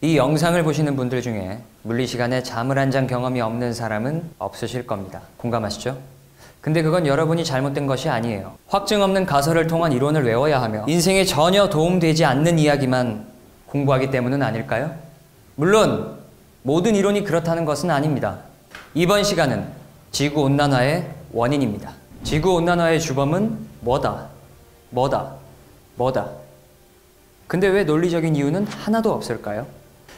이 영상을 보시는 분들 중에 물리시간에 잠을 안 잔 경험이 없는 사람은 없으실 겁니다. 공감하시죠? 근데 그건 여러분이 잘못된 것이 아니에요. 확증 없는 가설을 통한 이론을 외워야 하며 인생에 전혀 도움되지 않는 이야기만 공부하기 때문은 아닐까요? 물론 모든 이론이 그렇다는 것은 아닙니다. 이번 시간은 지구온난화의 원인입니다. 지구온난화의 주범은 뭐다? 근데 왜 논리적인 이유는 하나도 없을까요?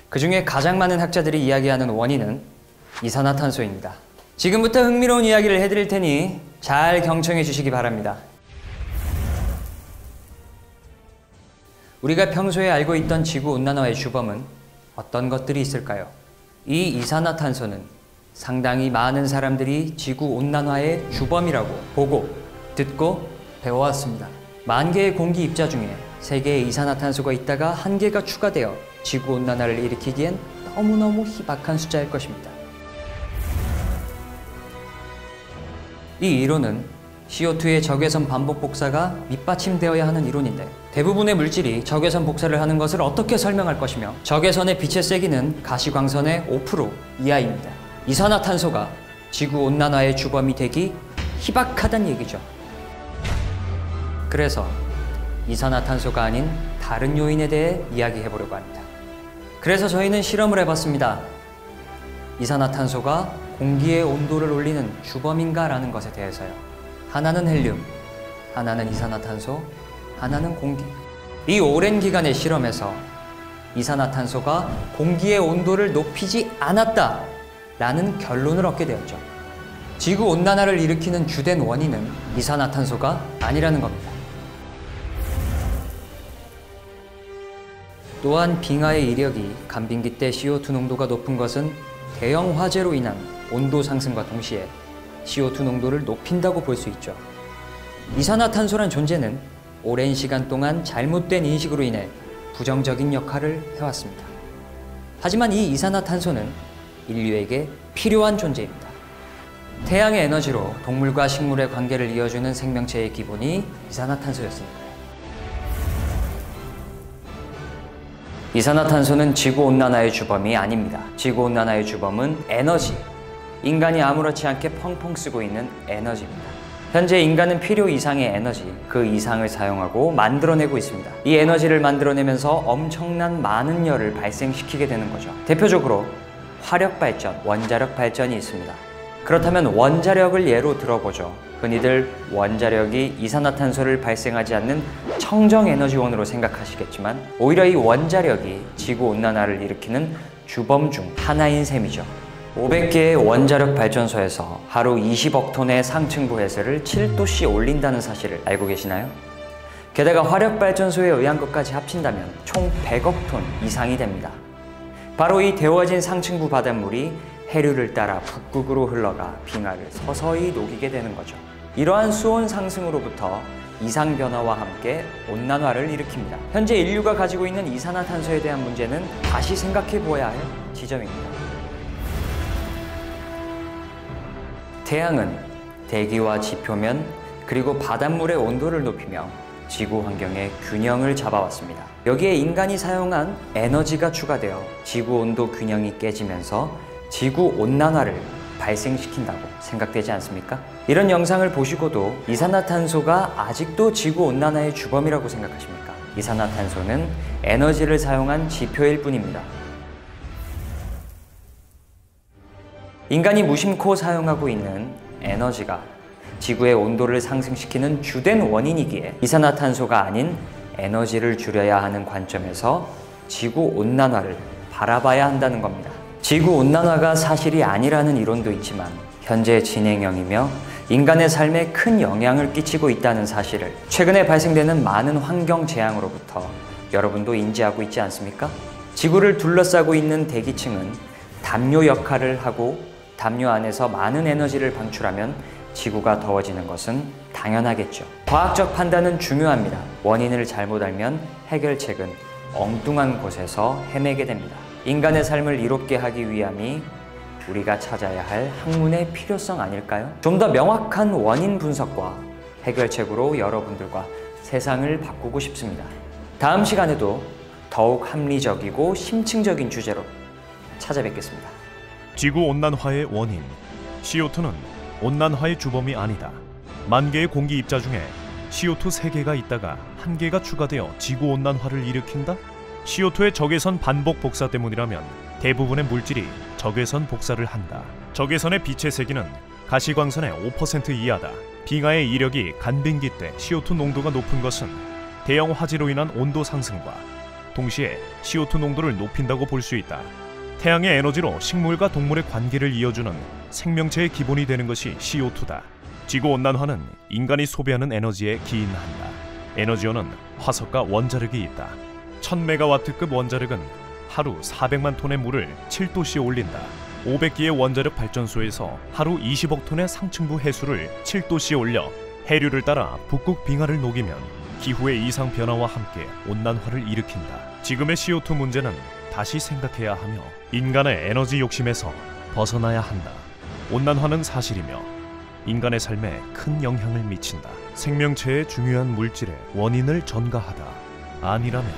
그 중에 가장 많은 학자들이 이야기하는 원인은 이산화탄소입니다. 지금부터 흥미로운 이야기를 해드릴 테니 잘 경청해 주시기 바랍니다. 우리가 평소에 알고 있던 지구온난화의 주범은 어떤 것들이 있을까요? 이 이산화탄소는 상당히 많은 사람들이 지구온난화의 주범이라고 보고, 듣고, 배워왔습니다. 10,000개의 공기 입자 중에 3개의 이산화탄소가 있다가 1개가 추가되어 지구온난화를 일으키기엔 너무너무 희박한 숫자일 것입니다. 이 이론은 CO2의 적외선 반복 복사가 밑받침되어야 하는 이론인데 대부분의 물질이 적외선 복사를 하는 것을 어떻게 설명할 것이며 적외선의 빛의 세기는 가시광선의 5% 이하입니다. 이산화탄소가 지구온난화의 주범이 되기 희박하단 얘기죠. 그래서 이산화탄소가 아닌 다른 요인에 대해 이야기해보려고 합니다. 그래서 저희는 실험을 해봤습니다. 이산화탄소가 공기의 온도를 올리는 주범인가 라는 것에 대해서요. 하나는 헬륨, 하나는 이산화탄소, 하나는 공기. 이 오랜 기간의 실험에서 이산화탄소가 공기의 온도를 높이지 않았다 라는 결론을 얻게 되었죠. 지구온난화를 일으키는 주된 원인은 이산화탄소가 아니라는 겁니다. 또한 빙하의 이력이 간빙기 때 CO2 농도가 높은 것은 대형 화재로 인한 온도 상승과 동시에 CO2 농도를 높인다고 볼 수 있죠. 이산화탄소란 존재는 오랜 시간 동안 잘못된 인식으로 인해 부정적인 역할을 해왔습니다. 하지만 이 이산화탄소는 인류에게 필요한 존재입니다. 태양의 에너지로 동물과 식물의 관계를 이어주는 생명체의 기본이 이산화탄소였습니다. 이산화탄소는 지구온난화의 주범이 아닙니다. 지구온난화의 주범은 에너지, 인간이 아무렇지 않게 펑펑 쓰고 있는 에너지입니다. 현재 인간은 필요 이상의 에너지, 그 이상을 사용하고 만들어내고 있습니다. 이 에너지를 만들어내면서 엄청난 많은 열을 발생시키게 되는 거죠. 대표적으로 화력발전, 원자력 발전이 있습니다. 그렇다면 원자력을 예로 들어보죠. 흔히들 원자력이 이산화탄소를 발생하지 않는 청정에너지원으로 생각하시겠지만 오히려 이 원자력이 지구온난화를 일으키는 주범 중 하나인 셈이죠. 500개의 원자력 발전소에서 하루 20억 톤의 상층부 해수를 7도씨 올린다는 사실을 알고 계시나요? 게다가 화력발전소에 의한 것까지 합친다면 총 100억 톤 이상이 됩니다. 바로 이 데워진 상층부 바닷물이 해류를 따라 북극으로 흘러가 빙하를 서서히 녹이게 되는 거죠. 이러한 수온 상승으로부터 이상변화와 함께 온난화를 일으킵니다. 현재 인류가 가지고 있는 이산화탄소에 대한 문제는 다시 생각해 보아야 할 지점입니다. 태양은 대기와 지표면 그리고 바닷물의 온도를 높이며 지구 환경의 균형을 잡아왔습니다. 여기에 인간이 사용한 에너지가 추가되어 지구 온도 균형이 깨지면서 지구 온난화를 발생시킨다고 생각되지 않습니까? 이런 영상을 보시고도 이산화탄소가 아직도 지구 온난화의 주범이라고 생각하십니까? 이산화탄소는 에너지를 사용한 지표일 뿐입니다. 인간이 무심코 사용하고 있는 에너지가 지구의 온도를 상승시키는 주된 원인이기에 이산화탄소가 아닌 에너지를 줄여야 하는 관점에서 지구온난화를 바라봐야 한다는 겁니다. 지구온난화가 사실이 아니라는 이론도 있지만 현재 진행형이며 인간의 삶에 큰 영향을 끼치고 있다는 사실을 최근에 발생되는 많은 환경 재앙으로부터 여러분도 인지하고 있지 않습니까? 지구를 둘러싸고 있는 대기층은 담요 역할을 하고 담요 안에서 많은 에너지를 방출하면 지구가 더워지는 것은 당연하겠죠. 과학적 판단은 중요합니다. 원인을 잘못 알면 해결책은 엉뚱한 곳에서 헤매게 됩니다. 인간의 삶을 이롭게 하기 위함이 우리가 찾아야 할 학문의 필요성 아닐까요? 좀 더 명확한 원인 분석과 해결책으로 여러분들과 세상을 바꾸고 싶습니다. 다음 시간에도 더욱 합리적이고 심층적인 주제로 찾아뵙겠습니다. 지구온난화의 원인. CO2는 온난화의 주범이 아니다. 만 개의 공기 입자 중에 CO2 3개가 있다가 1개가 추가되어 지구온난화를 일으킨다? CO2의 적외선 반복 복사 때문이라면 대부분의 물질이 적외선 복사를 한다. 적외선의 빛의 세기는 가시광선의 5% 이하다. 빙하의 이력이 간빙기 때 CO2 농도가 높은 것은 대형 화재로 인한 온도 상승과 동시에 CO2 농도를 높인다고 볼 수 있다. 태양의 에너지로 식물과 동물의 관계를 이어주는 생명체의 기본이 되는 것이 CO2다. 지구온난화는 인간이 소비하는 에너지에 기인한다. 에너지원은 화석과 원자력이 있다. 1000메가와트급 원자력은 하루 400만 톤의 물을 7도씨에 올린다. 500기의 원자력 발전소에서 하루 20억 톤의 상층부 해수를 7도씨에 올려 해류를 따라 북극 빙하를 녹이면 기후의 이상 변화와 함께 온난화를 일으킨다. 지금의 CO2 문제는 다시 생각해야 하며 인간의 에너지 욕심에서 벗어나야 한다. 온난화는 사실이며 인간의 삶에 큰 영향을 미친다. 생명체의 중요한 물질의 원인을 전가하다. 아니라면